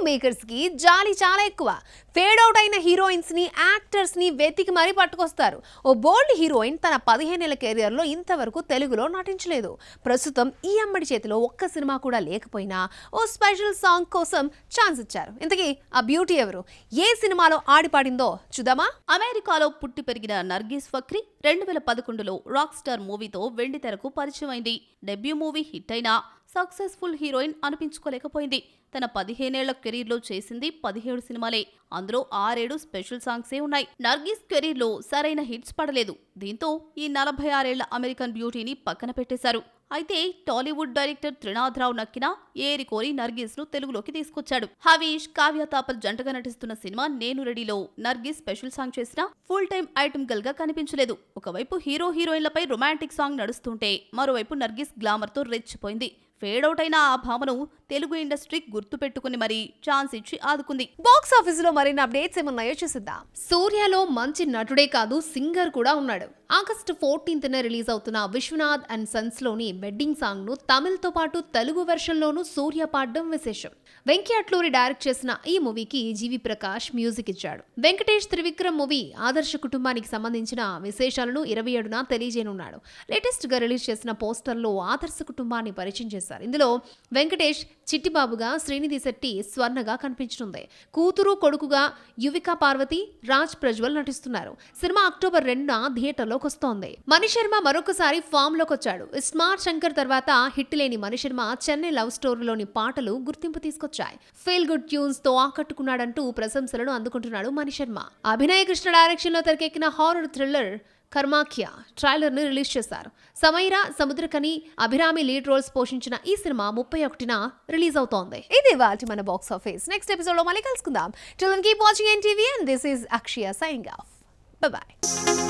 Makers కి జాలి చాలా ఎక్కువ. ఫేడ్ అవుట్ అయిన హీరోయిన్స్ ని యాక్టర్స్ ని వెతికి మరీ పట్టుకొస్తారు. ఓ బోల్డ్ హీరోయిన్ తన 15 ఏళ్ల కెరియర్ లో ఇంతవరకు తెలుగులో నటించలేదు. ప్రస్తుతం ఈ అమ్మడి చేతిలో ఒక్క సినిమా కూడా లేకపోయినా ఓ స్పెషల్ సాంగ్ కోసం ఛాన్స్ ఇచ్చారు. ఇంతకీ ఆ బ్యూటీ ఎవరు, ఏ సినిమాలో ఆడి పాడిందో చూద్దామా? అమెరికాలో పుట్టి పెరిగిన నర్గీస్ ఫక్రీ 2011లో రాక్ స్టార్ మూవీతో వెండితెరకు పరిచయం అయింది. డెబ్యూ మూవీ హిట్ అయినా సక్సెస్ఫుల్ హీరోయిన్ అనిపించుకోలేకపోయింది. తన 15 ఏళ్ల కెరీర్ లో చేసింది 17 సినిమాలే. అందులో 6 స్పెషల్ సాంగ్సే ఉన్నాయి. నర్గీస్ కెరీర్ లో సరైన హిట్స్ పడలేదు. దీంతో ఈ 46 ఏళ్ల అమెరికన్ బ్యూటీని పక్కన పెట్టేశారు. అయితే టాలీవుడ్ డైరెక్టర్ త్రినాథ్ రావు నక్కిన ఏరికోరి నర్గీస్ ను తెలుగులోకి తీసుకొచ్చాడు. హవీష్, కావ్య తాపర్ జంటగా నటిస్తున్న సినిమా నేను రెడీలో నర్గీస్ స్పెషల్ సాంగ్ చేసిన ఫుల్ టైం ఐటమ్ గర్ల్ గా కనిపించలేదు. ఒకవైపు హీరో హీరోయిన్లపై రొమాంటిక్ సాంగ్ నడుస్తుంటే మరోవైపు నర్గీస్ గ్లామర్ తో రెచ్చిపోయింది. ఫేడ్ అవుట్ అయిన ఆ భామను తెలుగు ఇండస్ట్రీ గుర్తు పెట్టుకుని మరీ ఛాన్స్ ఇచ్చి ఆదుకుంది. బాక్స్ ఆఫీస్ లో మరిన్ని అప్డేట్స్ ఏమున్నాయో చూసిద్దాం. సూర్యలో మంచి నటుడే కాదు, సింగర్ కూడా ఉన్నాడు. ఆగస్టు 14న రిలీజ్ అవుతున్న విశ్వనాథ్ అండ్ సన్స్ లోని వెడ్డింగ్ సాంగ్ ను తమిళ్తో పాటు తెలుగు వెర్షన్ లోను సూర్య పాడడం విశేషం. వెంకీ అట్లూరి డైరెక్ట్ చేసిన ఈ మూవీకి జీవి ప్రకాష్ మ్యూజిక్ ఇచ్చాడు. వెంకటేష్ త్రివిక్రమ్ మూవీ ఆదర్శ కుటుంబానికి సంబంధించిన విశేషాలను 27న తెలియజేయనున్నాడు. లేటెస్ట్ గా రిలీజ్ చేసిన పోస్టర్ లో ఆదర్శ కుటుంబాన్ని పరిచయం చేశారు. ఇందులో వెంకటేష్ చిట్టిబాబుగా, శ్రీనిధి శెట్టి స్వర్ణగా కనిపించనుంది. కూతురు కొడుకుగా యువికా పార్వతి, రాజ్ ప్రజ్వల్ నటిస్తున్నారు. సినిమా అక్టోబర్ 2న థియేటర్లోకి వస్తోంది. మణిశర్మ మరొకసారి ఫామ్ లోకి వచ్చాడు. స్మార్ట్ శంకర్ తర్వాత హిట్ లేని మణిశర్మ చెన్నై లవ్ స్టోరీలోని పాటలు గుర్తింపు తీసుకొచ్చాయి. ఫీల్ గుడ్ ట్యూన్స్ తో ఆకట్టుకున్నాడంటూ ప్రశంసలను అందుకుంటున్నాడు మణిశర్మ. అభినయ కృష్ణ డైరెక్షన్ లో తెరకెక్కిన హారర్ థ్రిల్లర్ కర్మాఖ్య ట్రైలర్ ని రిలీజ్ చేశారు. సమైరా, సముద్రకని, అభిరామి లీడ్ రోల్స్ పోషించిన ఈ సినిమా 31న రిలీజ్ అవుతోంది. ఇది వాటి మన బాక్స్ ఆఫీస్. నెక్స్ట్ ఎపిసోడ్ లో మళ్ళీ కలుసుకుందాం. Till then keep watching NTV and this is Akshya signing off. Bye bye.